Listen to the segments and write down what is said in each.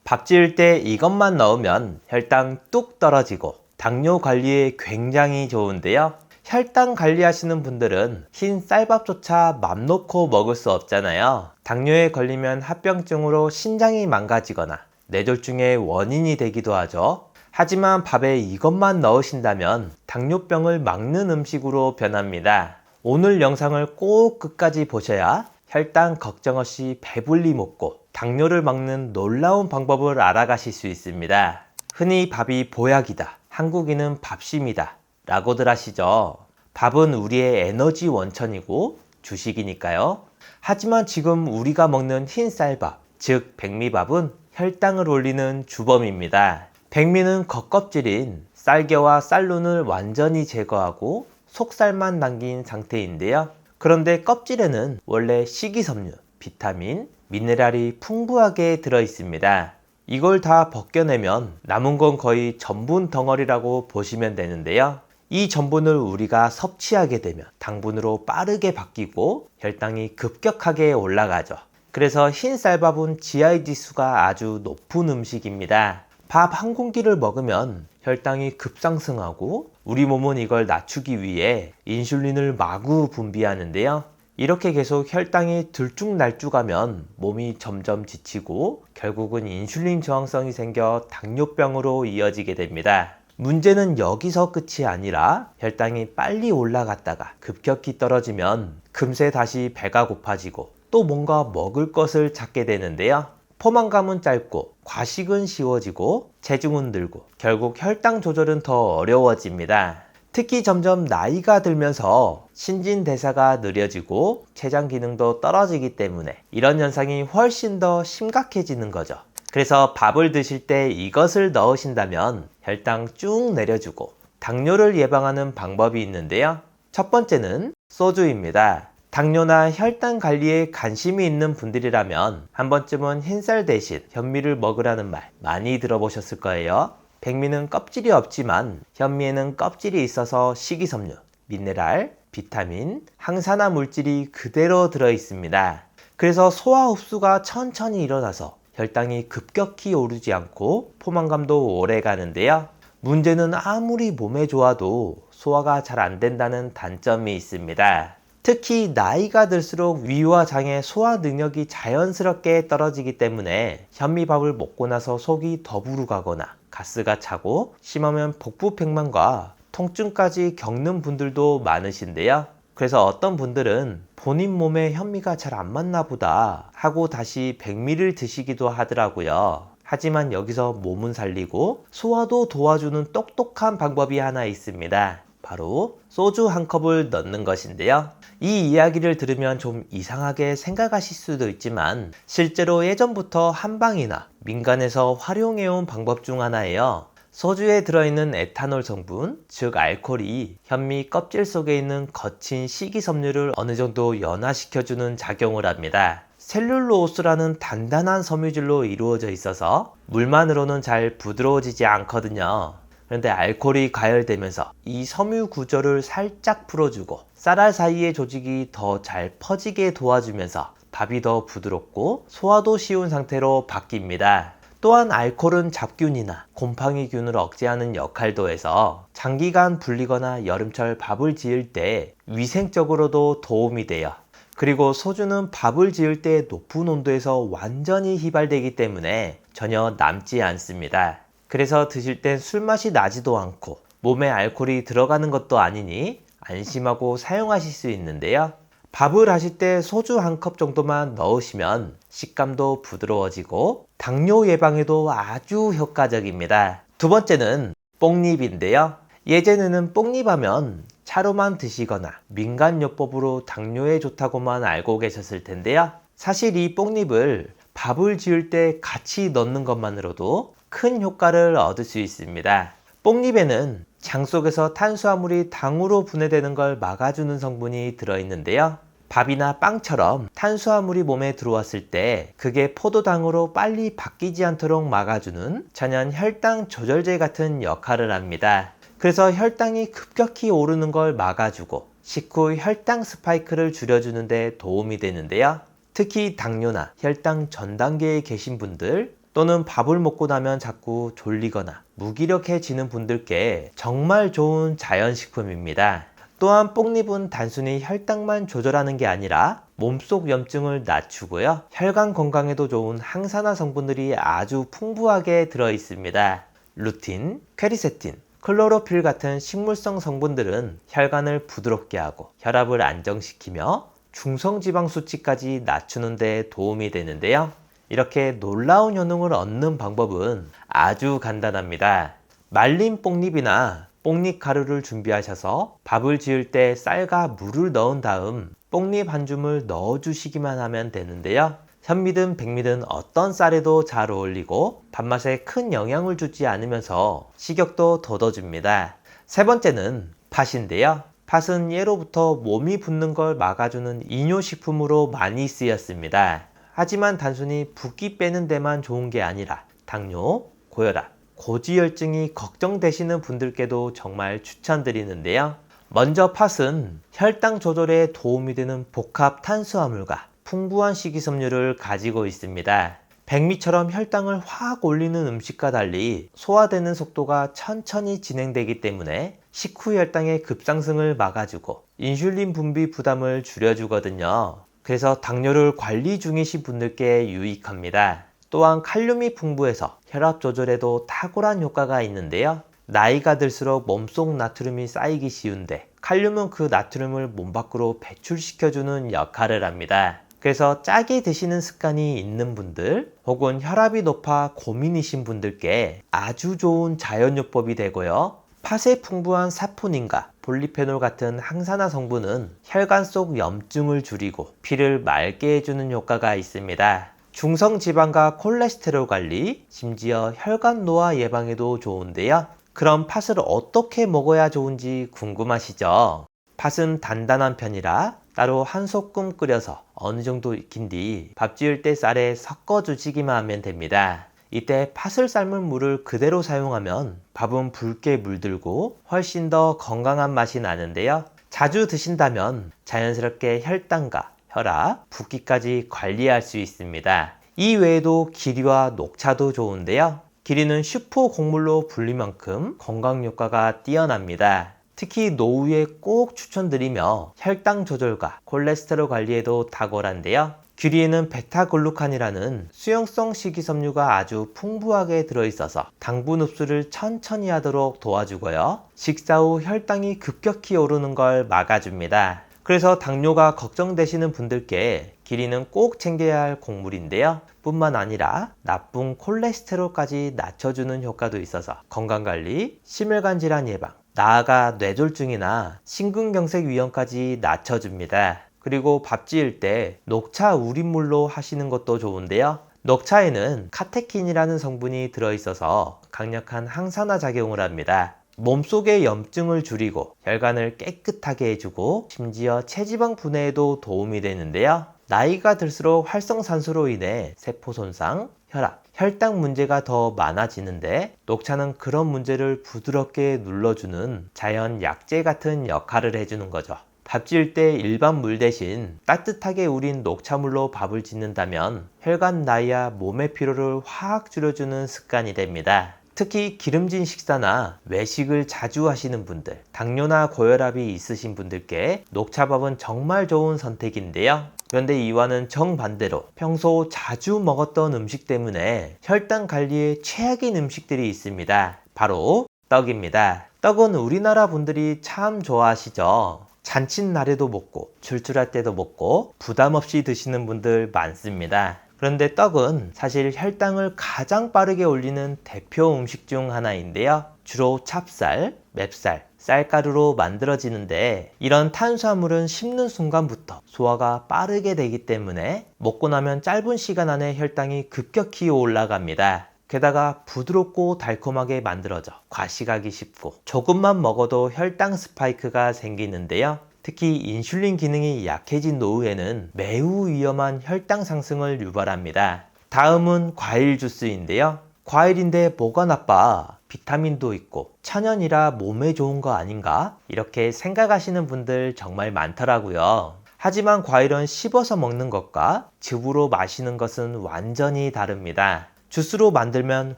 밥 지을 때 이것만 넣으면 혈당 뚝 떨어지고 당뇨 관리에 굉장히 좋은데요. 혈당 관리하시는 분들은 흰 쌀밥조차 맘 놓고 먹을 수 없잖아요. 당뇨에 걸리면 합병증으로 신장이 망가지거나 뇌졸중의 원인이 되기도 하죠. 하지만 밥에 이것만 넣으신다면 당뇨병을 막는 음식으로 변합니다. 오늘 영상을 꼭 끝까지 보셔야 혈당 걱정 없이 배불리 먹고 당뇨를 막는 놀라운 방법을 알아가실 수 있습니다. 흔히 밥이 보약이다, 한국인은 밥심이다 라고들 하시죠. 밥은 우리의 에너지 원천이고 주식이니까요. 하지만 지금 우리가 먹는 흰 쌀밥, 즉 백미밥은 혈당을 올리는 주범입니다. 백미는 겉껍질인 쌀겨와 쌀룬을 완전히 제거하고 속살만 남긴 상태인데요. 그런데 껍질에는 원래 식이섬유, 비타민, 미네랄이 풍부하게 들어 있습니다. 이걸 다 벗겨내면 남은 건 거의 전분 덩어리라고 보시면 되는데요. 이 전분을 우리가 섭취하게 되면 당분으로 빠르게 바뀌고 혈당이 급격하게 올라가죠. 그래서 흰 쌀밥은 GI 지수가 아주 높은 음식입니다. 밥 한 공기를 먹으면 혈당이 급상승하고 우리 몸은 이걸 낮추기 위해 인슐린을 마구 분비하는데요. 이렇게 계속 혈당이 들쭉날쭉하면 몸이 점점 지치고 결국은 인슐린 저항성이 생겨 당뇨병으로 이어지게 됩니다. 문제는 여기서 끝이 아니라 혈당이 빨리 올라갔다가 급격히 떨어지면 금세 다시 배가 고파지고 또 뭔가 먹을 것을 찾게 되는데요. 포만감은 짧고 과식은 쉬워지고 체중은 늘고 결국 혈당 조절은 더 어려워집니다. 특히 점점 나이가 들면서 신진대사가 느려지고 췌장 기능도 떨어지기 때문에 이런 현상이 훨씬 더 심각해지는 거죠. 그래서 밥을 드실 때 이것을 넣으신다면 혈당 쭉 내려주고 당뇨를 예방하는 방법이 있는데요. 첫 번째는 소주입니다. 당뇨나 혈당 관리에 관심이 있는 분들이라면 한 번쯤은 흰쌀 대신 현미를 먹으라는 말 많이 들어보셨을 거예요. 백미는 껍질이 없지만 현미에는 껍질이 있어서 식이섬유, 미네랄, 비타민, 항산화 물질이 그대로 들어 있습니다. 그래서 소화 흡수가 천천히 일어나서 혈당이 급격히 오르지 않고 포만감도 오래 가는데요. 문제는 아무리 몸에 좋아도 소화가 잘 안 된다는 단점이 있습니다. 특히 나이가 들수록 위와 장의 소화 능력이 자연스럽게 떨어지기 때문에 현미밥을 먹고 나서 속이 더부룩 가거나 가스가 차고 심하면 복부팽만과 통증까지 겪는 분들도 많으신데요. 그래서 어떤 분들은 본인 몸에 현미가 잘 안 맞나 보다 하고 다시 백미를 드시기도 하더라고요. 하지만 여기서 몸은 살리고 소화도 도와주는 똑똑한 방법이 하나 있습니다. 바로 소주 한 컵을 넣는 것인데요. 이 이야기를 들으면 좀 이상하게 생각하실 수도 있지만 실제로 예전부터 한방이나 민간에서 활용해온 방법 중 하나예요. 소주에 들어있는 에탄올 성분, 즉 알코올이 현미 껍질 속에 있는 거친 식이섬유를 어느 정도 연화시켜주는 작용을 합니다. 셀룰로스라는 단단한 섬유질로 이루어져 있어서 물만으로는 잘 부드러워지지 않거든요. 그런데 알코올이 가열되면서 이 섬유 구조를 살짝 풀어주고 쌀알 사이의 조직이 더 잘 퍼지게 도와주면서 밥이 더 부드럽고 소화도 쉬운 상태로 바뀝니다. 또한 알코올은 잡균이나 곰팡이균을 억제하는 역할도 해서 장기간 불리거나 여름철 밥을 지을 때 위생적으로도 도움이 돼요. 그리고 소주는 밥을 지을 때 높은 온도에서 완전히 휘발되기 때문에 전혀 남지 않습니다. 그래서 드실 땐 술맛이 나지도 않고 몸에 알코올이 들어가는 것도 아니니 안심하고 사용하실 수 있는데요. 밥을 하실 때 소주 한 컵 정도만 넣으시면 식감도 부드러워지고 당뇨 예방에도 아주 효과적입니다. 두 번째는 뽕잎인데요. 예전에는 뽕잎하면 차로만 드시거나 민간요법으로 당뇨에 좋다고만 알고 계셨을 텐데요. 사실 이 뽕잎을 밥을 지을 때 같이 넣는 것만으로도 큰 효과를 얻을 수 있습니다. 뽕잎에는 장 속에서 탄수화물이 당으로 분해되는 걸 막아주는 성분이 들어있는데요. 밥이나 빵처럼 탄수화물이 몸에 들어왔을 때 그게 포도당으로 빨리 바뀌지 않도록 막아주는 천연 혈당 조절제 같은 역할을 합니다. 그래서 혈당이 급격히 오르는 걸 막아주고 식후 혈당 스파이크를 줄여주는 데 도움이 되는데요. 특히 당뇨나 혈당 전 단계에 계신 분들 또는 밥을 먹고 나면 자꾸 졸리거나 무기력해지는 분들께 정말 좋은 자연식품입니다. 또한 뽕잎은 단순히 혈당만 조절하는 게 아니라 몸속 염증을 낮추고요. 혈관 건강에도 좋은 항산화 성분들이 아주 풍부하게 들어 있습니다. 루틴, 퀘리세틴, 클로로필 같은 식물성 성분들은 혈관을 부드럽게 하고 혈압을 안정시키며 중성지방 수치까지 낮추는 데 도움이 되는데요. 이렇게 놀라운 효능을 얻는 방법은 아주 간단합니다. 말린 뽕잎이나 뽕잎 가루를 준비하셔서 밥을 지을 때 쌀과 물을 넣은 다음 뽕잎 한 줌을 넣어 주시기만 하면 되는데요. 현미든 백미든 어떤 쌀에도 잘 어울리고 밥맛에 큰 영향을 주지 않으면서 식욕도 돋워줍니다. 세 번째는 팥인데요. 팥은 예로부터 몸이 붓는 걸 막아주는 이뇨식품으로 많이 쓰였습니다. 하지만 단순히 붓기 빼는 데만 좋은 게 아니라 당뇨, 고혈압, 고지혈증이 걱정되시는 분들께도 정말 추천드리는데요. 먼저 팥은 혈당 조절에 도움이 되는 복합 탄수화물과 풍부한 식이섬유를 가지고 있습니다. 백미처럼 혈당을 확 올리는 음식과 달리 소화되는 속도가 천천히 진행되기 때문에 식후 혈당의 급상승을 막아주고 인슐린 분비 부담을 줄여주거든요. 그래서 당뇨를 관리 중이신 분들께 유익합니다. 또한 칼륨이 풍부해서 혈압 조절에도 탁월한 효과가 있는데요. 나이가 들수록 몸속 나트륨이 쌓이기 쉬운데 칼륨은 그 나트륨을 몸 밖으로 배출시켜주는 역할을 합니다. 그래서 짜게 드시는 습관이 있는 분들 혹은 혈압이 높아 고민이신 분들께 아주 좋은 자연요법이 되고요. 팥의 풍부한 사포닌과 볼리페놀 같은 항산화 성분은 혈관 속 염증을 줄이고 피를 맑게 해주는 효과가 있습니다. 중성지방과 콜레스테롤 관리, 심지어 혈관 노화 예방에도 좋은데요. 그럼 팥을 어떻게 먹어야 좋은지 궁금하시죠? 팥은 단단한 편이라 따로 한 소끔 끓여서 어느 정도 익힌 뒤 밥 지을 때 쌀에 섞어 주시기만 하면 됩니다. 이때 팥을 삶은 물을 그대로 사용하면 밥은 붉게 물들고 훨씬 더 건강한 맛이 나는데요. 자주 드신다면 자연스럽게 혈당과 혈압, 붓기까지 관리할 수 있습니다. 이 외에도 기리와 녹차도 좋은데요. 기리는 슈퍼 곡물로 불릴 만큼 건강 효과가 뛰어납니다. 특히 노후에 꼭 추천드리며 혈당 조절과 콜레스테롤 관리에도 탁월한데요. 귀리에는 베타글루칸이라는 수용성 식이섬유가 아주 풍부하게 들어있어서 당분 흡수를 천천히 하도록 도와주고요. 식사 후 혈당이 급격히 오르는 걸 막아줍니다. 그래서 당뇨가 걱정되시는 분들께 기리는 꼭 챙겨야 할 곡물인데요. 뿐만 아니라 나쁜 콜레스테롤까지 낮춰주는 효과도 있어서 건강관리, 심혈관 질환 예방, 나아가 뇌졸중이나 심근경색 위험까지 낮춰줍니다. 그리고 밥 지을 때 녹차 우린물로 하시는 것도 좋은데요. 녹차에는 카테킨이라는 성분이 들어있어서 강력한 항산화 작용을 합니다. 몸속의 염증을 줄이고 혈관을 깨끗하게 해주고 심지어 체지방 분해에도 도움이 되는데요. 나이가 들수록 활성산소로 인해 세포 손상, 혈압, 혈당 문제가 더 많아지는데 녹차는 그런 문제를 부드럽게 눌러주는 자연 약재 같은 역할을 해주는 거죠. 밥 지을 때 일반 물 대신 따뜻하게 우린 녹차물로 밥을 짓는다면 혈관 나이와 몸의 피로를 확 줄여주는 습관이 됩니다. 특히 기름진 식사나 외식을 자주 하시는 분들, 당뇨나 고혈압이 있으신 분들께 녹차밥은 정말 좋은 선택인데요. 그런데 이와는 정반대로 평소 자주 먹었던 음식 때문에 혈당 관리에 최악인 음식들이 있습니다. 바로 떡입니다. 떡은 우리나라 분들이 참 좋아하시죠. 잔칫날에도 먹고 출출할 때도 먹고 부담 없이 드시는 분들 많습니다. 그런데 떡은 사실 혈당을 가장 빠르게 올리는 대표 음식 중 하나인데요. 주로 찹쌀, 맵쌀, 쌀가루로 만들어지는데 이런 탄수화물은 씹는 순간부터 소화가 빠르게 되기 때문에 먹고 나면 짧은 시간 안에 혈당이 급격히 올라갑니다. 게다가 부드럽고 달콤하게 만들어져 과식하기 쉽고 조금만 먹어도 혈당 스파이크가 생기는데요. 특히 인슐린 기능이 약해진 노후에는 매우 위험한 혈당 상승을 유발합니다. 다음은 과일 주스인데요. 과일인데 뭐가 나빠? 비타민도 있고 천연이라 몸에 좋은 거 아닌가? 이렇게 생각하시는 분들 정말 많더라고요. 하지만 과일은 씹어서 먹는 것과 즙으로 마시는 것은 완전히 다릅니다. 주스로 만들면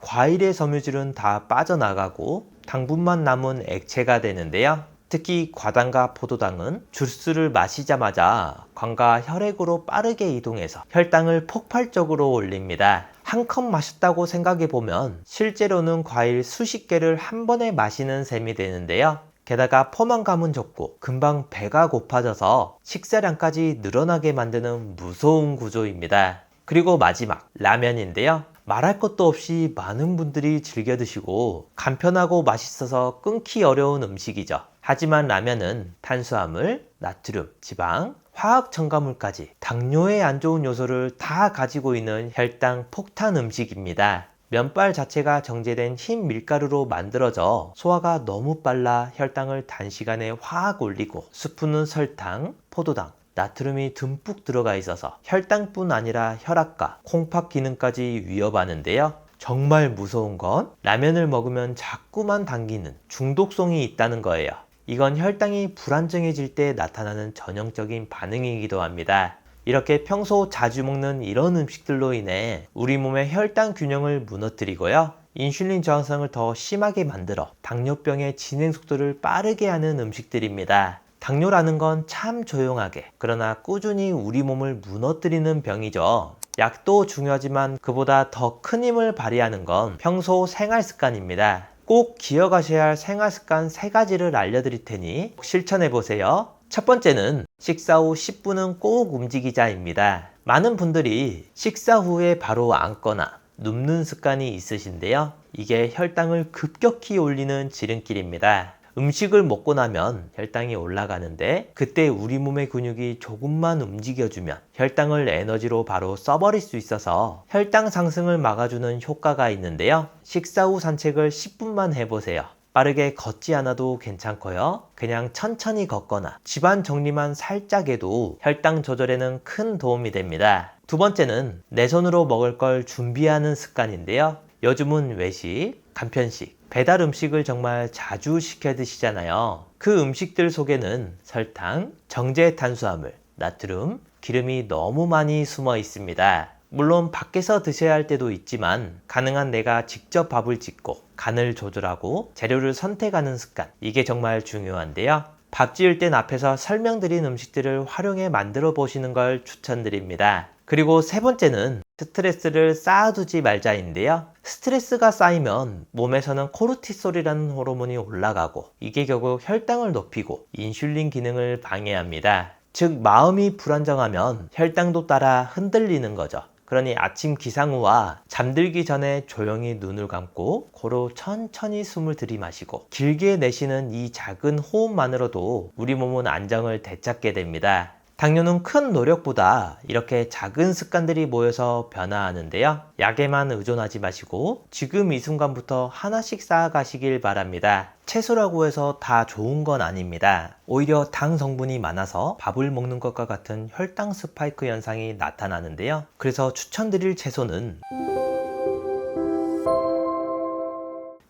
과일의 섬유질은 다 빠져나가고 당분만 남은 액체가 되는데요. 특히 과당과 포도당은 주스를 마시자마자 관과 혈액으로 빠르게 이동해서 혈당을 폭발적으로 올립니다. 한 컵 마셨다고 생각해 보면 실제로는 과일 수십 개를 한 번에 마시는 셈이 되는데요. 게다가 포만감은 적고 금방 배가 고파져서 식사량까지 늘어나게 만드는 무서운 구조입니다. 그리고 마지막 라면인데요. 말할 것도 없이 많은 분들이 즐겨 드시고 간편하고 맛있어서 끊기 어려운 음식이죠. 하지만 라면은 탄수화물, 나트륨, 지방, 화학 첨가물까지 당뇨에 안 좋은 요소를 다 가지고 있는 혈당 폭탄 음식입니다. 면발 자체가 정제된 흰 밀가루로 만들어져 소화가 너무 빨라 혈당을 단시간에 확 올리고 스프는 설탕, 포도당, 나트륨이 듬뿍 들어가 있어서 혈당뿐 아니라 혈압과 콩팥 기능까지 위협하는데요. 정말 무서운 건 라면을 먹으면 자꾸만 당기는 중독성이 있다는 거예요. 이건 혈당이 불안정해질 때 나타나는 전형적인 반응이기도 합니다. 이렇게 평소 자주 먹는 이런 음식들로 인해 우리 몸의 혈당 균형을 무너뜨리고요. 인슐린 저항성을 더 심하게 만들어 당뇨병의 진행 속도를 빠르게 하는 음식들입니다. 당뇨라는 건 참 조용하게 그러나 꾸준히 우리 몸을 무너뜨리는 병이죠. 약도 중요하지만 그보다 더 큰 힘을 발휘하는 건 평소 생활 습관입니다. 꼭 기억하셔야 할 생활 습관 3가지를 알려드릴 테니 실천해 보세요. 첫 번째는 식사 후 10분은 꼭 움직이자입니다. 많은 분들이 식사 후에 바로 앉거나 눕는 습관이 있으신데요. 이게 혈당을 급격히 올리는 지름길입니다. 음식을 먹고 나면 혈당이 올라가는데 그때 우리 몸의 근육이 조금만 움직여주면 혈당을 에너지로 바로 써버릴 수 있어서 혈당 상승을 막아주는 효과가 있는데요. 식사 후 산책을 10분만 해보세요. 빠르게 걷지 않아도 괜찮고요. 그냥 천천히 걷거나 집안 정리만 살짝 해도 혈당 조절에는 큰 도움이 됩니다. 두 번째는 내 손으로 먹을 걸 준비하는 습관인데요. 요즘은 외식, 간편식, 배달 음식을 정말 자주 시켜 드시잖아요. 그 음식들 속에는 설탕, 정제 탄수화물, 나트륨, 기름이 너무 많이 숨어 있습니다. 물론 밖에서 드셔야 할 때도 있지만 가능한 내가 직접 밥을 짓고 간을 조절하고 재료를 선택하는 습관, 이게 정말 중요한데요. 밥 지을 땐 앞에서 설명드린 음식들을 활용해 만들어 보시는 걸 추천드립니다. 그리고 세 번째는 스트레스를 쌓아두지 말자인데요. 스트레스가 쌓이면 몸에서는 코르티솔이라는 호르몬이 올라가고 이게 결국 혈당을 높이고 인슐린 기능을 방해합니다. 즉 마음이 불안정하면 혈당도 따라 흔들리는 거죠. 그러니 아침 기상 후와 잠들기 전에 조용히 눈을 감고 코로 천천히 숨을 들이마시고 길게 내쉬는 이 작은 호흡만으로도 우리 몸은 안정을 되찾게 됩니다. 당뇨는 큰 노력보다 이렇게 작은 습관들이 모여서 변화하는데요. 약에만 의존하지 마시고 지금 이 순간부터 하나씩 쌓아가시길 바랍니다. 채소라고 해서 다 좋은 건 아닙니다. 오히려 당 성분이 많아서 밥을 먹는 것과 같은 혈당 스파이크 현상이 나타나는데요. 그래서 추천드릴 채소는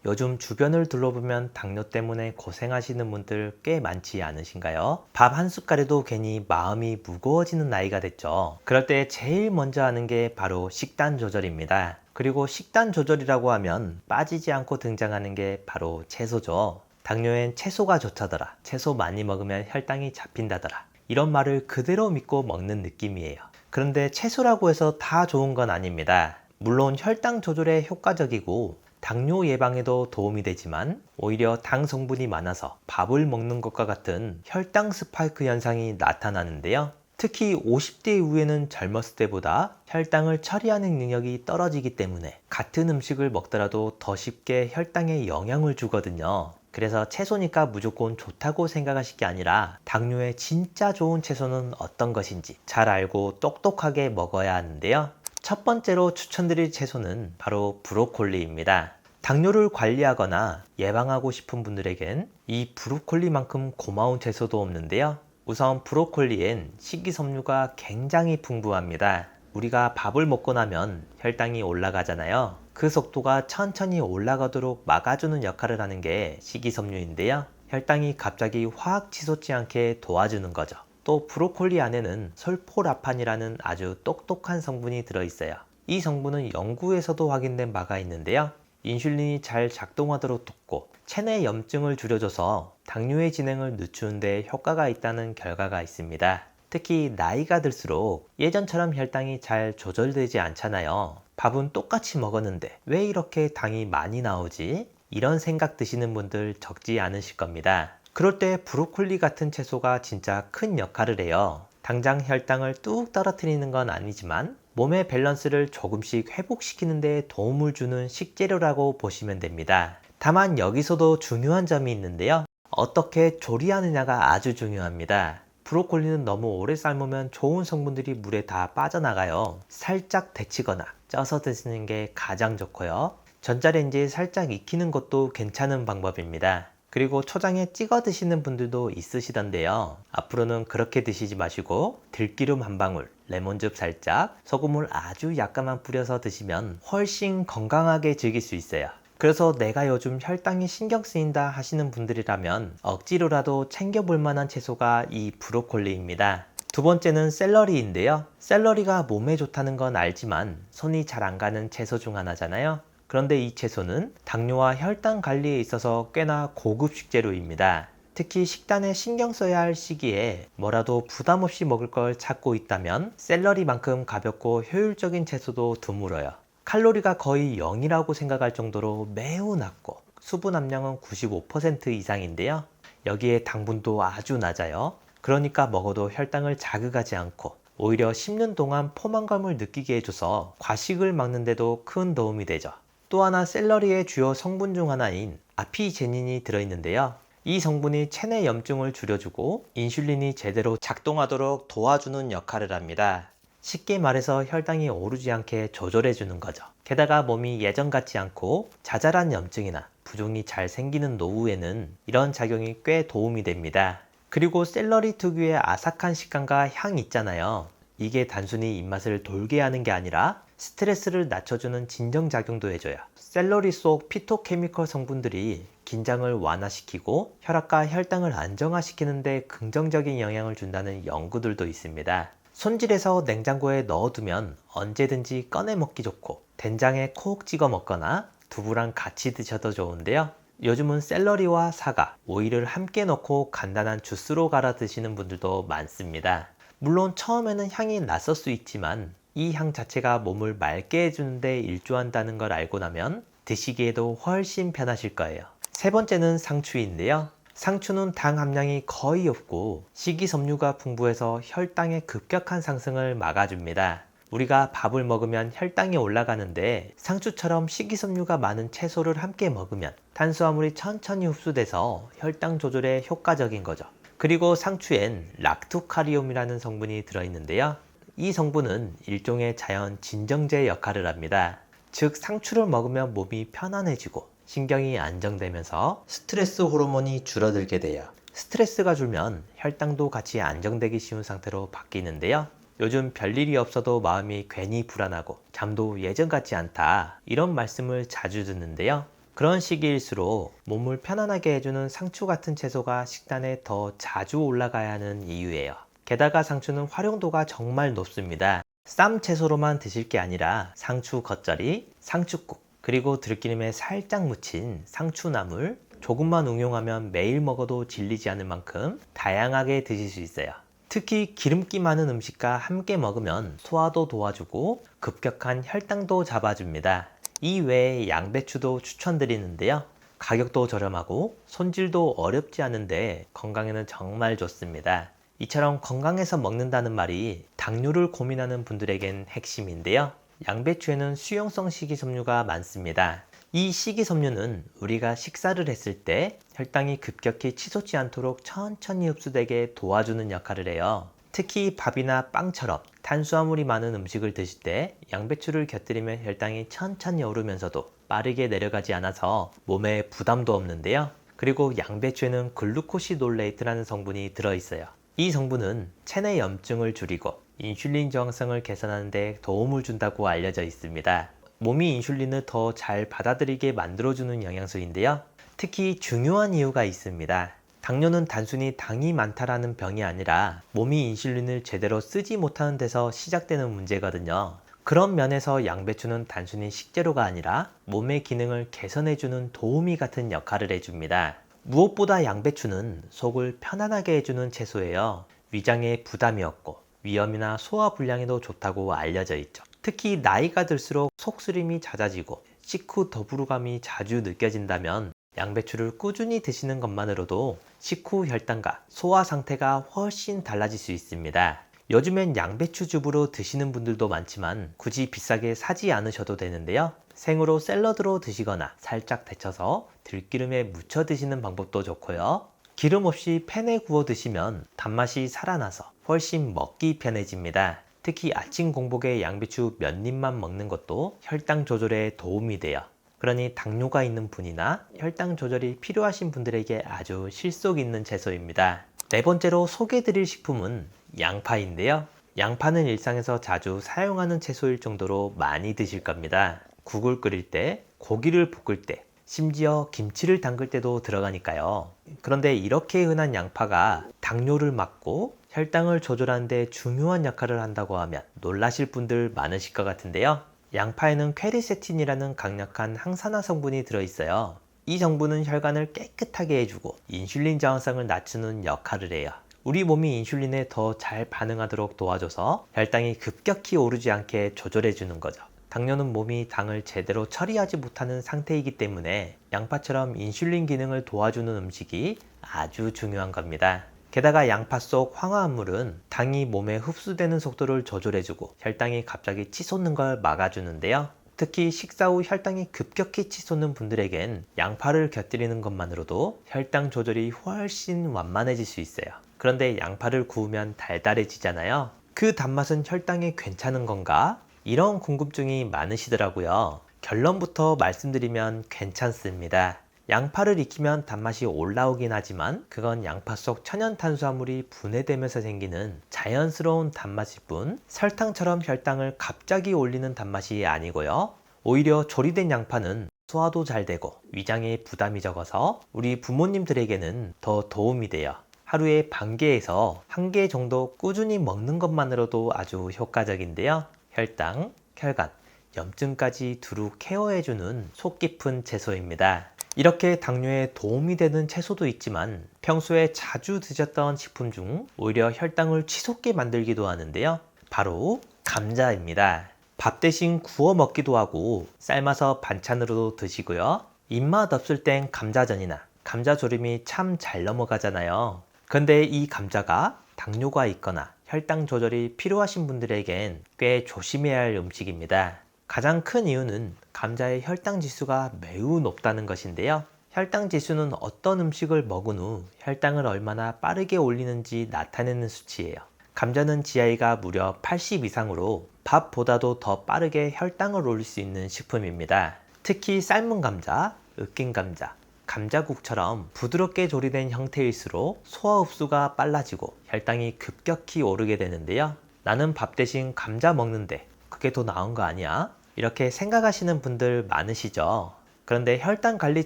요즘 주변을 둘러보면 당뇨 때문에 고생하시는 분들 꽤 많지 않으신가요? 밥 한 숟갈에도 괜히 마음이 무거워지는 나이가 됐죠. 그럴 때 제일 먼저 하는 게 바로 식단 조절입니다. 그리고 식단 조절이라고 하면 빠지지 않고 등장하는 게 바로 채소죠. 당뇨엔 채소가 좋다더라. 채소 많이 먹으면 혈당이 잡힌다더라. 이런 말을 그대로 믿고 먹는 느낌이에요. 그런데 채소라고 해서 다 좋은 건 아닙니다. 물론 혈당 조절에 효과적이고 당뇨 예방에도 도움이 되지만 오히려 당 성분이 많아서 밥을 먹는 것과 같은 혈당 스파이크 현상이 나타나는데요. 특히 50대 이후에는 젊었을 때보다 혈당을 처리하는 능력이 떨어지기 때문에 같은 음식을 먹더라도 더 쉽게 혈당에 영향을 주거든요. 그래서 채소니까 무조건 좋다고 생각하실 게 아니라 당뇨에 진짜 좋은 채소는 어떤 것인지 잘 알고 똑똑하게 먹어야 하는데요. 첫 번째로 추천드릴 채소는 바로 브로콜리입니다. 당뇨를 관리하거나 예방하고 싶은 분들에겐 이 브로콜리만큼 고마운 채소도 없는데요. 우선 브로콜리엔 식이섬유가 굉장히 풍부합니다. 우리가 밥을 먹고 나면 혈당이 올라가잖아요. 그 속도가 천천히 올라가도록 막아주는 역할을 하는 게 식이섬유인데요. 혈당이 갑자기 확 치솟지 않게 도와주는 거죠. 또 브로콜리 안에는 솔포라판이라는 아주 똑똑한 성분이 들어있어요. 이 성분은 연구에서도 확인된 바가 있는데요. 인슐린이 잘 작동하도록 돕고 체내 염증을 줄여줘서 당뇨의 진행을 늦추는 데 효과가 있다는 결과가 있습니다. 특히 나이가 들수록 예전처럼 혈당이 잘 조절되지 않잖아요. 밥은 똑같이 먹었는데 왜 이렇게 당이 많이 나오지? 이런 생각 드시는 분들 적지 않으실 겁니다. 그럴 때 브로콜리 같은 채소가 진짜 큰 역할을 해요. 당장 혈당을 뚝 떨어뜨리는 건 아니지만 몸의 밸런스를 조금씩 회복시키는 데 도움을 주는 식재료라고 보시면 됩니다. 다만 여기서도 중요한 점이 있는데요. 어떻게 조리하느냐가 아주 중요합니다. 브로콜리는 너무 오래 삶으면 좋은 성분들이 물에 다 빠져나가요. 살짝 데치거나 쪄서 드시는 게 가장 좋고요. 전자레인지에 살짝 익히는 것도 괜찮은 방법입니다. 그리고 초장에 찍어 드시는 분들도 있으시던데요. 앞으로는 그렇게 드시지 마시고 들기름 한 방울, 레몬즙 살짝, 소금을 아주 약간만 뿌려서 드시면 훨씬 건강하게 즐길 수 있어요. 그래서 내가 요즘 혈당이 신경 쓰인다 하시는 분들이라면 억지로라도 챙겨볼 만한 채소가 이 브로콜리입니다. 두 번째는 샐러리인데요. 샐러리가 몸에 좋다는 건 알지만 손이 잘 안 가는 채소 중 하나잖아요. 그런데 이 채소는 당뇨와 혈당 관리에 있어서 꽤나 고급 식재료입니다. 특히 식단에 신경 써야 할 시기에 뭐라도 부담 없이 먹을 걸 찾고 있다면 샐러리만큼 가볍고 효율적인 채소도 드물어요. 칼로리가 거의 0이라고 생각할 정도로 매우 낮고 수분 함량은 95% 이상인데요. 여기에 당분도 아주 낮아요. 그러니까 먹어도 혈당을 자극하지 않고 오히려 씹는 동안 포만감을 느끼게 해줘서 과식을 막는데도 큰 도움이 되죠. 또 하나 샐러리의 주요 성분 중 하나인 아피제닌이 들어있는데요. 이 성분이 체내 염증을 줄여주고 인슐린이 제대로 작동하도록 도와주는 역할을 합니다. 쉽게 말해서 혈당이 오르지 않게 조절해주는 거죠. 게다가 몸이 예전 같지 않고 자잘한 염증이나 부종이 잘 생기는 노후에는 이런 작용이 꽤 도움이 됩니다. 그리고 샐러리 특유의 아삭한 식감과 향 있잖아요. 이게 단순히 입맛을 돌게 하는 게 아니라 스트레스를 낮춰주는 진정작용도 해줘요. 샐러리 속 피토케미컬 성분들이 긴장을 완화시키고 혈압과 혈당을 안정화시키는 데 긍정적인 영향을 준다는 연구들도 있습니다. 손질해서 냉장고에 넣어두면 언제든지 꺼내 먹기 좋고 된장에 콕 찍어 먹거나 두부랑 같이 드셔도 좋은데요. 요즘은 샐러리와 사과, 오이를 함께 넣고 간단한 주스로 갈아 드시는 분들도 많습니다. 물론 처음에는 향이 낯설 수 있지만 이 향 자체가 몸을 맑게 해주는데 일조한다는 걸 알고 나면 드시기에도 훨씬 편하실 거예요. 세 번째는 상추인데요. 상추는 당 함량이 거의 없고 식이섬유가 풍부해서 혈당의 급격한 상승을 막아줍니다. 우리가 밥을 먹으면 혈당이 올라가는데 상추처럼 식이섬유가 많은 채소를 함께 먹으면 탄수화물이 천천히 흡수돼서 혈당 조절에 효과적인 거죠. 그리고 상추엔 락토카리움이라는 성분이 들어있는데요. 이 성분은 일종의 자연 진정제 역할을 합니다. 즉 상추를 먹으면 몸이 편안해지고 신경이 안정되면서 스트레스 호르몬이 줄어들게 돼요. 스트레스가 줄면 혈당도 같이 안정되기 쉬운 상태로 바뀌는데요. 요즘 별일이 없어도 마음이 괜히 불안하고 잠도 예전 같지 않다 이런 말씀을 자주 듣는데요. 그런 시기일수록 몸을 편안하게 해주는 상추 같은 채소가 식단에 더 자주 올라가야 하는 이유예요. 게다가 상추는 활용도가 정말 높습니다. 쌈 채소로만 드실 게 아니라 상추 겉절이, 상추국, 그리고 들기름에 살짝 묻힌 상추나물, 조금만 응용하면 매일 먹어도 질리지 않을 만큼 다양하게 드실 수 있어요. 특히 기름기 많은 음식과 함께 먹으면 소화도 도와주고 급격한 혈당도 잡아줍니다. 이 외에 양배추도 추천드리는데요. 가격도 저렴하고 손질도 어렵지 않은데 건강에는 정말 좋습니다. 이처럼 건강해서 먹는다는 말이 당뇨를 고민하는 분들에겐 핵심인데요. 양배추에는 수용성 식이섬유가 많습니다. 이 식이섬유는 우리가 식사를 했을 때 혈당이 급격히 치솟지 않도록 천천히 흡수되게 도와주는 역할을 해요. 특히 밥이나 빵처럼 탄수화물이 많은 음식을 드실 때 양배추를 곁들이면 혈당이 천천히 오르면서도 빠르게 내려가지 않아서 몸에 부담도 없는데요. 그리고 양배추에는 글루코시놀레이트라는 성분이 들어있어요. 이 성분은 체내 염증을 줄이고 인슐린 저항성을 개선하는 데 도움을 준다고 알려져 있습니다. 몸이 인슐린을 더 잘 받아들이게 만들어주는 영양소인데요. 특히 중요한 이유가 있습니다. 당뇨는 단순히 당이 많다라는 병이 아니라 몸이 인슐린을 제대로 쓰지 못하는 데서 시작되는 문제거든요. 그런 면에서 양배추는 단순히 식재료가 아니라 몸의 기능을 개선해주는 도우미 같은 역할을 해줍니다. 무엇보다 양배추는 속을 편안하게 해주는 채소예요. 위장에 부담이 없고 위염이나 소화 불량에도 좋다고 알려져 있죠. 특히 나이가 들수록 속쓰림이 잦아지고 식후 더부룩함이 자주 느껴진다면 양배추를 꾸준히 드시는 것만으로도 식후 혈당과 소화 상태가 훨씬 달라질 수 있습니다. 요즘엔 양배추즙으로 드시는 분들도 많지만 굳이 비싸게 사지 않으셔도 되는데요. 생으로 샐러드로 드시거나 살짝 데쳐서 들기름에 묻혀 드시는 방법도 좋고요. 기름 없이 팬에 구워 드시면 단맛이 살아나서 훨씬 먹기 편해집니다. 특히 아침 공복에 양배추 몇 입만 먹는 것도 혈당 조절에 도움이 돼요. 그러니 당뇨가 있는 분이나 혈당 조절이 필요하신 분들에게 아주 실속 있는 채소입니다. 네 번째로 소개드릴 식품은 양파인데요. 양파는 일상에서 자주 사용하는 채소일 정도로 많이 드실 겁니다. 국을 끓일 때, 고기를 볶을 때, 심지어 김치를 담글 때도 들어가니까요. 그런데 이렇게 흔한 양파가 당뇨를 막고 혈당을 조절하는 데 중요한 역할을 한다고 하면 놀라실 분들 많으실 것 같은데요. 양파에는 퀘르세틴이라는 강력한 항산화 성분이 들어있어요. 이 성분은 혈관을 깨끗하게 해주고 인슐린 저항성을 낮추는 역할을 해요. 우리 몸이 인슐린에 더 잘 반응하도록 도와줘서 혈당이 급격히 오르지 않게 조절해주는 거죠. 당뇨는 몸이 당을 제대로 처리하지 못하는 상태이기 때문에 양파처럼 인슐린 기능을 도와주는 음식이 아주 중요한 겁니다. 게다가 양파 속 황화합물은 당이 몸에 흡수되는 속도를 조절해주고 혈당이 갑자기 치솟는 걸 막아주는데요. 특히 식사 후 혈당이 급격히 치솟는 분들에겐 양파를 곁들이는 것만으로도 혈당 조절이 훨씬 완만해질 수 있어요. 그런데 양파를 구우면 달달해지잖아요. 그 단맛은 혈당에 괜찮은 건가? 이런 궁금증이 많으시더라고요. 결론부터 말씀드리면 괜찮습니다. 양파를 익히면 단맛이 올라오긴 하지만 그건 양파 속 천연 탄수화물이 분해되면서 생기는 자연스러운 단맛일 뿐 설탕처럼 혈당을 갑자기 올리는 단맛이 아니고요. 오히려 조리된 양파는 소화도 잘 되고 위장에 부담이 적어서 우리 부모님들에게는 더 도움이 돼요. 하루에 반 개에서 한 개 정도 꾸준히 먹는 것만으로도 아주 효과적인데요. 혈당, 혈관, 염증까지 두루 케어해주는 속 깊은 채소입니다. 이렇게 당뇨에 도움이 되는 채소도 있지만 평소에 자주 드셨던 식품 중 오히려 혈당을 치솟게 만들기도 하는데요. 바로 감자입니다. 밥 대신 구워 먹기도 하고 삶아서 반찬으로도 드시고요. 입맛 없을 땐 감자전이나 감자조림이 참 잘 넘어가잖아요. 근데 이 감자가 당뇨가 있거나 혈당 조절이 필요하신 분들에겐 꽤 조심해야 할 음식입니다. 가장 큰 이유는 감자의 혈당 지수가 매우 높다는 것인데요. 혈당 지수는 어떤 음식을 먹은 후 혈당을 얼마나 빠르게 올리는지 나타내는 수치예요. 감자는 GI가 무려 80 이상으로 밥보다도 더 빠르게 혈당을 올릴 수 있는 식품입니다. 특히 삶은 감자, 으깬 감자, 감자국처럼 부드럽게 조리된 형태일수록 소화 흡수가 빨라지고 혈당이 급격히 오르게 되는데요. 나는 밥 대신 감자 먹는데 그게 더 나은 거 아니야? 이렇게 생각하시는 분들 많으시죠? 그런데 혈당 관리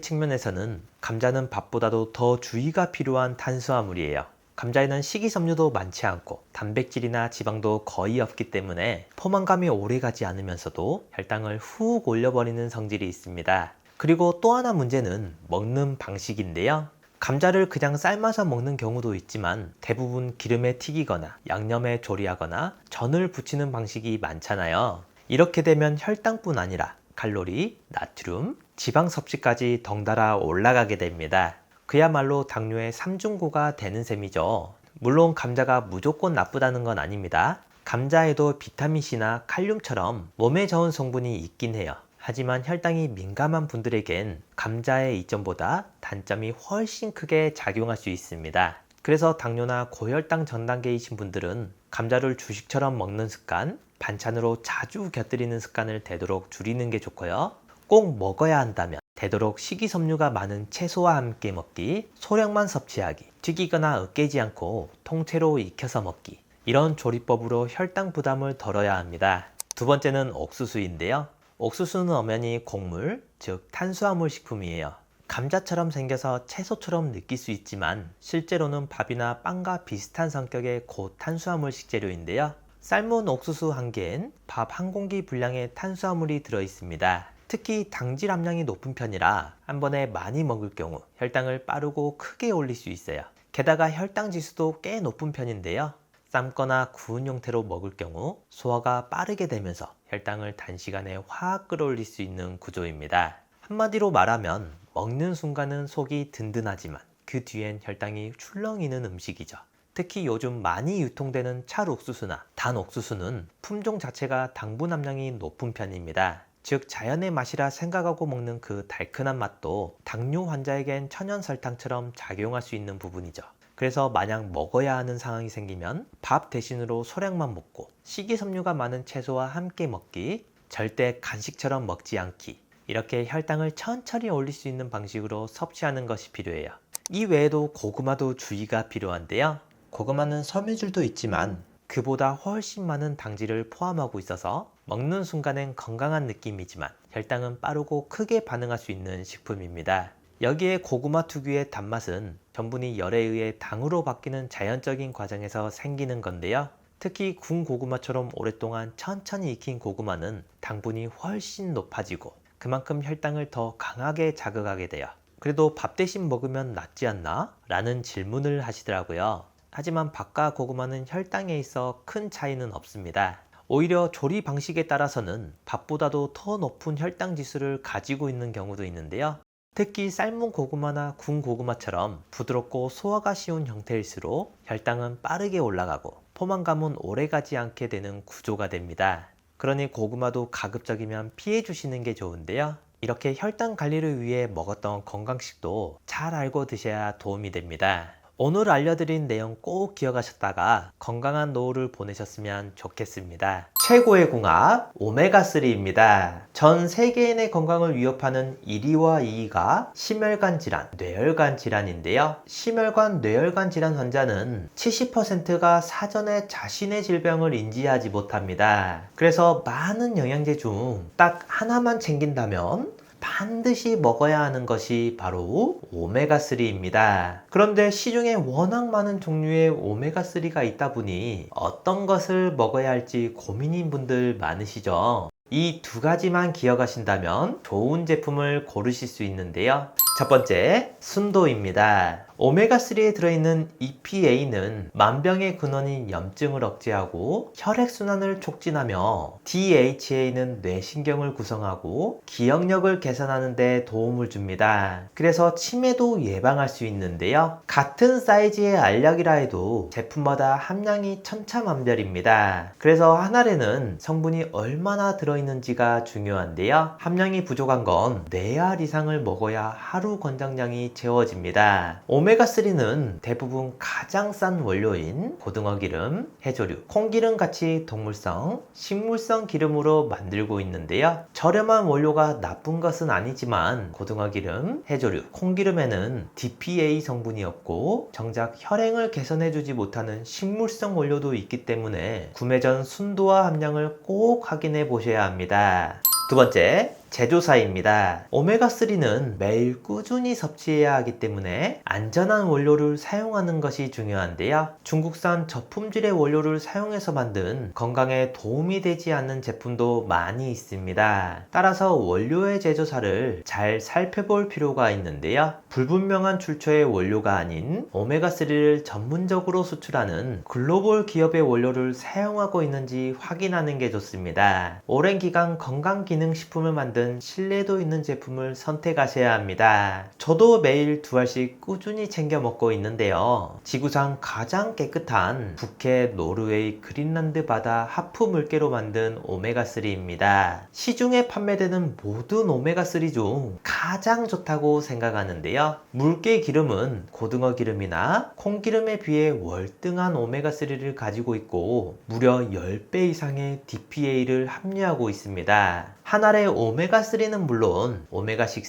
측면에서는 감자는 밥보다도 더 주의가 필요한 탄수화물이에요. 감자에는 식이섬유도 많지 않고 단백질이나 지방도 거의 없기 때문에 포만감이 오래가지 않으면서도 혈당을 훅 올려버리는 성질이 있습니다. 그리고 또 하나 문제는 먹는 방식인데요. 감자를 그냥 삶아서 먹는 경우도 있지만 대부분 기름에 튀기거나 양념에 조리하거나 전을 부치는 방식이 많잖아요. 이렇게 되면 혈당뿐 아니라 칼로리, 나트륨, 지방 섭취까지 덩달아 올라가게 됩니다. 그야말로 당뇨의 삼중고가 되는 셈이죠. 물론 감자가 무조건 나쁘다는 건 아닙니다. 감자에도 비타민C나 칼륨처럼 몸에 좋은 성분이 있긴 해요. 하지만 혈당이 민감한 분들에겐 감자의 이점보다 단점이 훨씬 크게 작용할 수 있습니다. 그래서 당뇨나 고혈당 전 단계이신 분들은 감자를 주식처럼 먹는 습관, 반찬으로 자주 곁들이는 습관을 되도록 줄이는 게 좋고요. 꼭 먹어야 한다면 되도록 식이섬유가 많은 채소와 함께 먹기, 소량만 섭취하기, 튀기거나 으깨지 않고 통째로 익혀서 먹기, 이런 조리법으로 혈당 부담을 덜어야 합니다. 두 번째는 옥수수인데요. 옥수수는 엄연히 곡물, 즉 탄수화물 식품이에요. 감자처럼 생겨서 채소처럼 느낄 수 있지만 실제로는 밥이나 빵과 비슷한 성격의 고탄수화물 식재료인데요. 삶은 옥수수 1개엔 밥 1공기 분량의 탄수화물이 들어있습니다. 특히 당질 함량이 높은 편이라 한 번에 많이 먹을 경우 혈당을 빠르고 크게 올릴 수 있어요. 게다가 혈당 지수도 꽤 높은 편인데요. 삶거나 구운 형태로 먹을 경우 소화가 빠르게 되면서 혈당을 단시간에 확 끌어올릴 수 있는 구조입니다. 한마디로 말하면 먹는 순간은 속이 든든하지만 그 뒤엔 혈당이 출렁이는 음식이죠. 특히 요즘 많이 유통되는 찰옥수수나 단옥수수는 품종 자체가 당분 함량이 높은 편입니다. 즉 자연의 맛이라 생각하고 먹는 그 달큰한 맛도 당뇨 환자에겐 천연 설탕처럼 작용할 수 있는 부분이죠. 그래서 만약 먹어야 하는 상황이 생기면 밥 대신으로 소량만 먹고 식이섬유가 많은 채소와 함께 먹기, 절대 간식처럼 먹지 않기, 이렇게 혈당을 천천히 올릴 수 있는 방식으로 섭취하는 것이 필요해요. 이 외에도 고구마도 주의가 필요한데요. 고구마는 섬유질도 있지만 그보다 훨씬 많은 당질을 포함하고 있어서 먹는 순간엔 건강한 느낌이지만 혈당은 빠르고 크게 반응할 수 있는 식품입니다. 여기에 고구마 특유의 단맛은 전분이 열에 의해 당으로 바뀌는 자연적인 과정에서 생기는 건데요. 특히 군 고구마처럼 오랫동안 천천히 익힌 고구마는 당분이 훨씬 높아지고 그만큼 혈당을 더 강하게 자극하게 돼요. 그래도 밥 대신 먹으면 낫지 않나? 라는 질문을 하시더라고요. 하지만 밥과 고구마는 혈당에 있어 큰 차이는 없습니다. 오히려 조리 방식에 따라서는 밥보다도 더 높은 혈당 지수를 가지고 있는 경우도 있는데요. 특히 삶은 고구마나 군 고구마처럼 부드럽고 소화가 쉬운 형태일수록 혈당은 빠르게 올라가고 포만감은 오래가지 않게 되는 구조가 됩니다. 그러니 고구마도 가급적이면 피해 주시는 게 좋은데요. 이렇게 혈당 관리를 위해 먹었던 건강식도 잘 알고 드셔야 도움이 됩니다. 오늘 알려드린 내용 꼭 기억하셨다가 건강한 노후를 보내셨으면 좋겠습니다. 최고의 궁합 오메가3입니다. 전 세계인의 건강을 위협하는 1위와 2위가 심혈관 질환, 뇌혈관 질환인데요. 심혈관, 뇌혈관 질환 환자는 70%가 사전에 자신의 질병을 인지하지 못합니다. 그래서 많은 영양제 중 딱 하나만 챙긴다면 반드시 먹어야 하는 것이 바로 오메가3입니다. 그런데 시중에 워낙 많은 종류의 오메가3가 있다 보니 어떤 것을 먹어야 할지 고민인 분들 많으시죠? 이 두 가지만 기억하신다면 좋은 제품을 고르실 수 있는데요. 첫 번째, 순도입니다. 오메가3에 들어있는 EPA는 만병의 근원인 염증을 억제하고 혈액순환을 촉진하며 DHA는 뇌신경을 구성하고 기억력을 개선하는 데 도움을 줍니다. 그래서 치매도 예방할 수 있는데요. 같은 사이즈의 알약이라 해도 제품마다 함량이 천차만별입니다. 그래서 한 알에는 성분이 얼마나 들어있는지가 중요한데요. 함량이 부족한 건 4알 이상을 먹어야 하루 권장량이 채워집니다. 오메가3는 대부분 가장 싼 원료인 고등어 기름, 해조류, 콩기름 같이 동물성, 식물성 기름으로 만들고 있는데요. 저렴한 원료가 나쁜 것은 아니지만 고등어 기름, 해조류, 콩기름에는 DPA 성분이 없고 정작 혈행을 개선해주지 못하는 식물성 원료도 있기 때문에 구매 전 순도와 함량을 꼭 확인해 보셔야 합니다. 두 번째, 제조사입니다. 오메가3는 매일 꾸준히 섭취해야 하기 때문에 안전한 원료를 사용하는 것이 중요한데요. 중국산 저품질의 원료를 사용해서 만든 건강에 도움이 되지 않는 제품도 많이 있습니다. 따라서 원료의 제조사를 잘 살펴볼 필요가 있는데요. 불분명한 출처의 원료가 아닌 오메가3를 전문적으로 수출하는 글로벌 기업의 원료를 사용하고 있는지 확인하는 게 좋습니다. 오랜 기간 건강기능식품을 만든 신뢰도 있는 제품을 선택하셔야 합니다. 저도 매일 2알씩 꾸준히 챙겨 먹고 있는데요. 지구상 가장 깨끗한 북해, 노르웨이, 그린란드 바다 하프 물개로 만든 오메가3입니다. 시중에 판매되는 모든 오메가3 중 가장 좋다고 생각하는데요. 물개 기름은 고등어 기름이나 콩기름에 비해 월등한 오메가3를 가지고 있고 무려 10배 이상의 DPA를 함유하고 있습니다. 한 알의 오메가3는 물론 오메가6,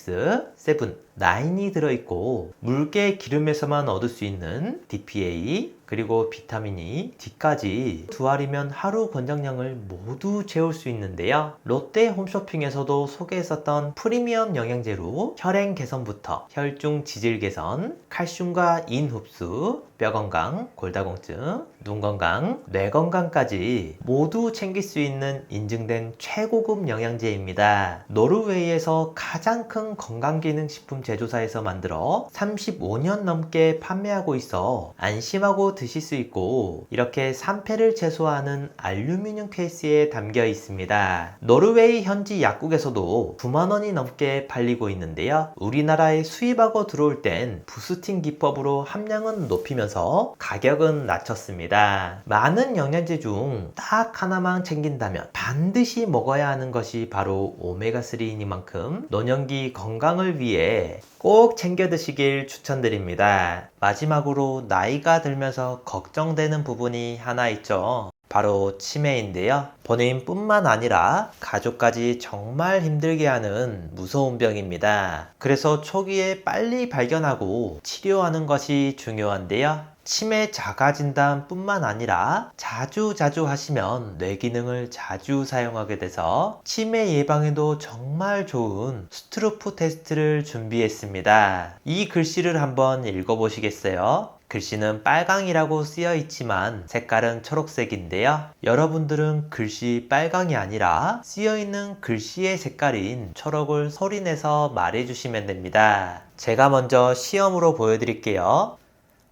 7, 9이 들어있고 물개 기름에서만 얻을 수 있는 DPA, 그리고 비타민이 D까지 두 알이면 하루 권장량을 모두 채울 수 있는데요. 롯데 홈쇼핑에서도 소개했었던 프리미엄 영양제로 혈행 개선부터 혈중 지질 개선, 칼슘과 인 흡수, 뼈 건강, 골다공증, 눈 건강, 뇌 건강까지 모두 챙길 수 있는 인증된 최고급 영양제입니다. 노르웨이에서 가장 큰 건강기능식품 제조사에서 만들어 35년 넘게 판매하고 있어 안심하고 드실 수 있고, 이렇게 산패를 최소화하는 알루미늄 케이스에 담겨 있습니다. 노르웨이 현지 약국에서도 9만 원이 넘게 팔리고 있는데요. 우리나라에 수입하고 들어올 땐 부스팅 기법으로 함량은 높이면서 가격은 낮췄습니다. 많은 영양제 중 딱 하나만 챙긴다면 반드시 먹어야 하는 것이 바로 오메가3이니만큼 노년기 건강을 위해 꼭 챙겨 드시길 추천드립니다. 마지막으로 나이가 들면서 걱정되는 부분이 하나 있죠. 바로 치매인데요. 본인뿐만 아니라 가족까지 정말 힘들게 하는 무서운 병입니다. 그래서 초기에 빨리 발견하고 치료하는 것이 중요한데요. 치매 자가진단 뿐만 아니라 자주 하시면 뇌 기능을 자주 사용하게 돼서 치매 예방에도 정말 좋은 스트루프 테스트를 준비했습니다. 이 글씨를 한번 읽어보시겠어요? 글씨는 빨강이라고 쓰여 있지만 색깔은 초록색인데요. 여러분들은 글씨 빨강이 아니라 쓰여 있는 글씨의 색깔인 초록을 소리내서 말해주시면 됩니다. 제가 먼저 시험으로 보여드릴게요.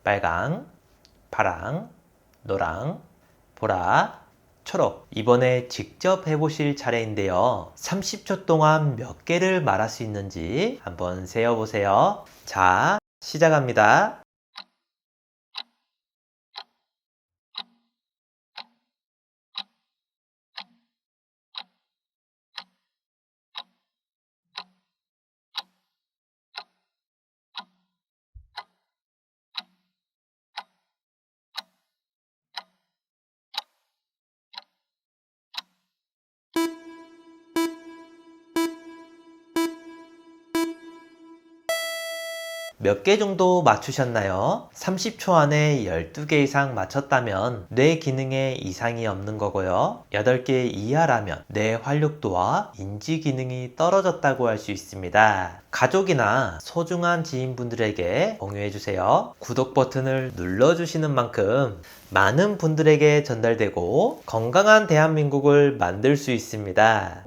빨강, 파랑, 노랑, 보라, 초록. 이번에 직접 해보실 차례인데요. 30초 동안 몇 개를 말할 수 있는지 한번 세어보세요. 자, 시작합니다. 몇 개 정도 맞추셨나요? 30초 안에 12개 이상 맞췄다면 뇌 기능에 이상이 없는 거고요. 8개 이하라면 뇌 활력도와 인지 기능이 떨어졌다고 할 수 있습니다. 가족이나 소중한 지인분들에게 공유해주세요. 구독 버튼을 눌러주시는 만큼 많은 분들에게 전달되고 건강한 대한민국을 만들 수 있습니다.